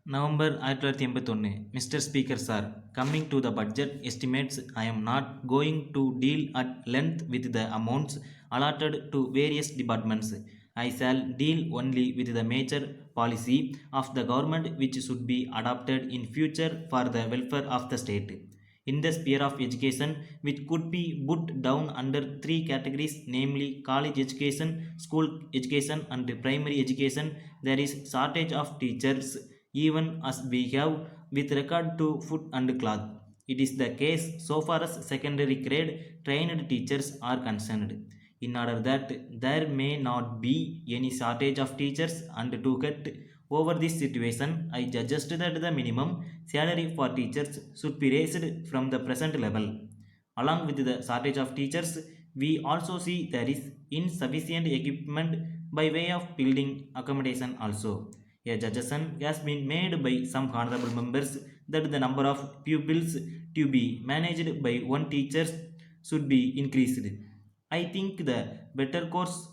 November 2081. Mr. Speaker Sir, coming to the budget estimates, I am not going to deal at length with the amounts allotted to various departments. I shall deal only with the major policy of the government which should be adopted in future for the welfare of the state. In the sphere of education, which could be put down under three categories, namely college education, school education, and primary education, there is shortage of teachers even as we have with regard to food and cloth. It is the case so far as secondary grade trained teachers are concerned. In order that there may not be any shortage of teachers and to get over this situation, I suggest that the minimum salary for teachers should be raised from the present level. Along with the shortage of teachers, we also see there is insufficient equipment by way of building accommodation also. A suggestion has been made by some honorable members that the number of pupils to be managed by one teacher should be increased. I think the better course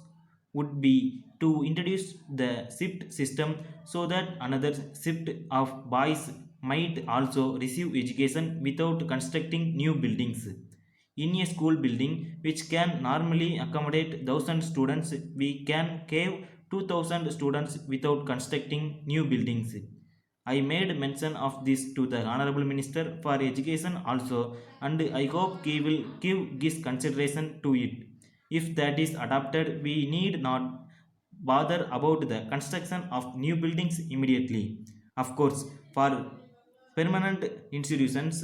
would be to introduce the shift system so that another shift of boys might also receive education without constructing new buildings. In a school building which can normally accommodate 1000 students, we can cave 2000 students without constructing new buildings. I made mention of this to the Honorable Minister for Education also, and I hope he will give his consideration to it. If that is adopted, we need not bother about the construction of new buildings immediately. Of course, for permanent institutions,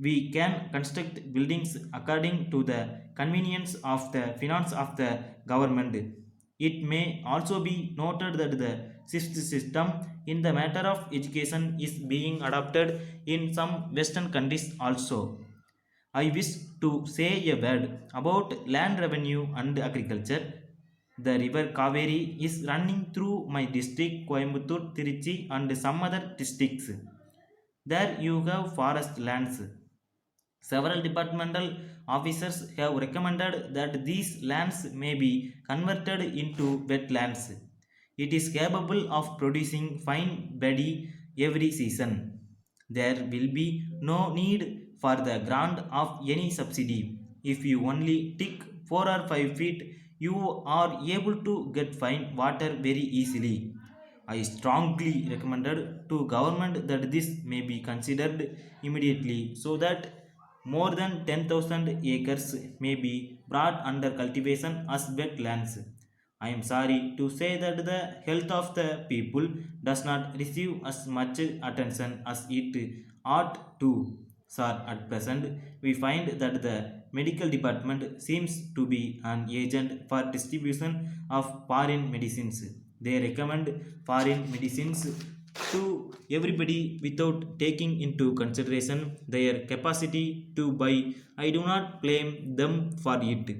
we can construct buildings according to the convenience of the finance of the government. It may also be noted that the system in the matter of education is being adopted in some western countries also. I wish to say a word about land revenue and agriculture. The river Kaveri is running through my district, Coimbatore, Tiruchi, and some other districts. There you have forest lands. Several departmental officers have recommended that these lands may be converted into wetlands. It is capable of producing fine paddy every season. There will be no need for the grant of any subsidy. If you only dig 4 or 5 feet, you are able to get fine water very easily. I strongly recommended to government that this may be considered immediately so that more than 10,000 acres may be brought under cultivation as wetlands. I am sorry to say that the health of the people does not receive as much attention as it ought to. Sir, at present, we find that the medical department seems to be an agent for distribution of foreign medicines. They recommend foreign medicines to everybody without taking into consideration their capacity to buy. I do not blame them for it.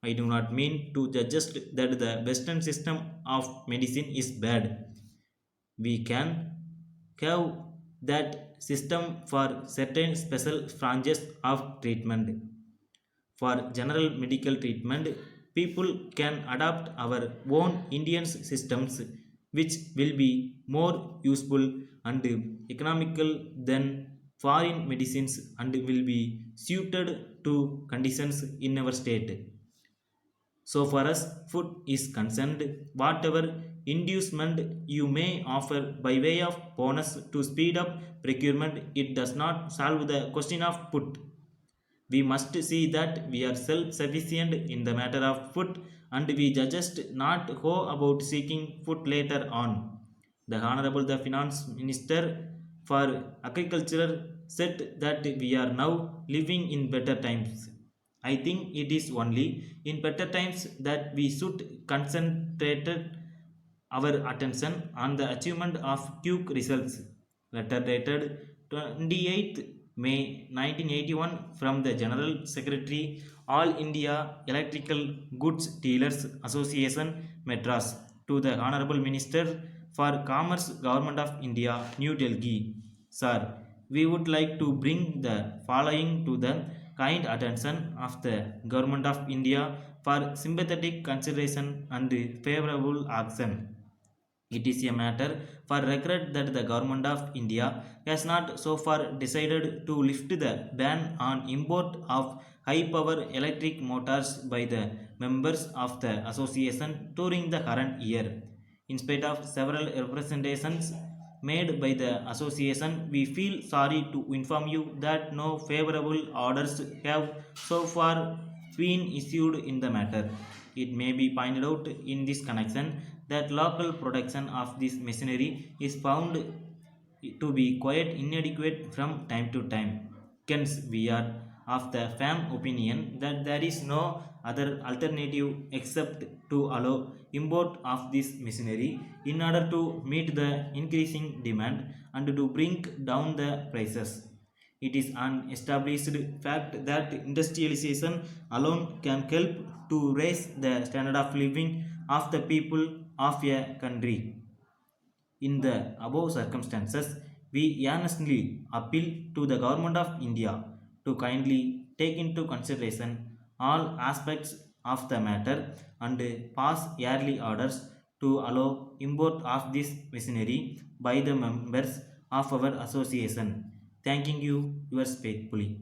I do not mean to suggest that the western system of medicine is bad. We can have that system for certain special branches of treatment. For general medical treatment, people can adopt our own Indian systems, which will be more useful and economical than foreign medicines and will be suited to conditions in our state. So far as food is concerned, whatever inducement you may offer by way of bonus to speed up procurement, it does not solve the question of food. We must see that we are self-sufficient in the matter of food, and we just not go about seeking food later on. The Honorable the Finance Minister for Agriculture said that we are now living in better times. I think it is only in better times that we should concentrate our attention on the achievement of quick results. Letter dated 28th May 1981 from the General Secretary, All India Electrical Goods Dealers Association, Madras, to the Honorable Minister for Commerce, Government of India, New Delhi. Sir, we would like to bring the following to the kind attention of the Government of India for sympathetic consideration and favorable action. It is a matter for regret that the government of India has not so far decided to lift the ban on import of high power electric motors by the members of the association during the current year. In spite of several representations made by the association, we feel sorry to inform you that no favorable orders have so far been issued in the matter. It may be pointed out in this connection that local production of this machinery is found to be quite inadequate from time to time. Hence, we are of the firm opinion that there is no other alternative except to allow import of this machinery in order to meet the increasing demand and to bring down the prices. It is an established fact that industrialization alone can help to raise the standard of living of the people of a country. In the above circumstances, we earnestly appeal to the Government of India to kindly take into consideration all aspects of the matter and pass yearly orders to allow import of this machinery by the members of our association. Thanking you, yours faithfully.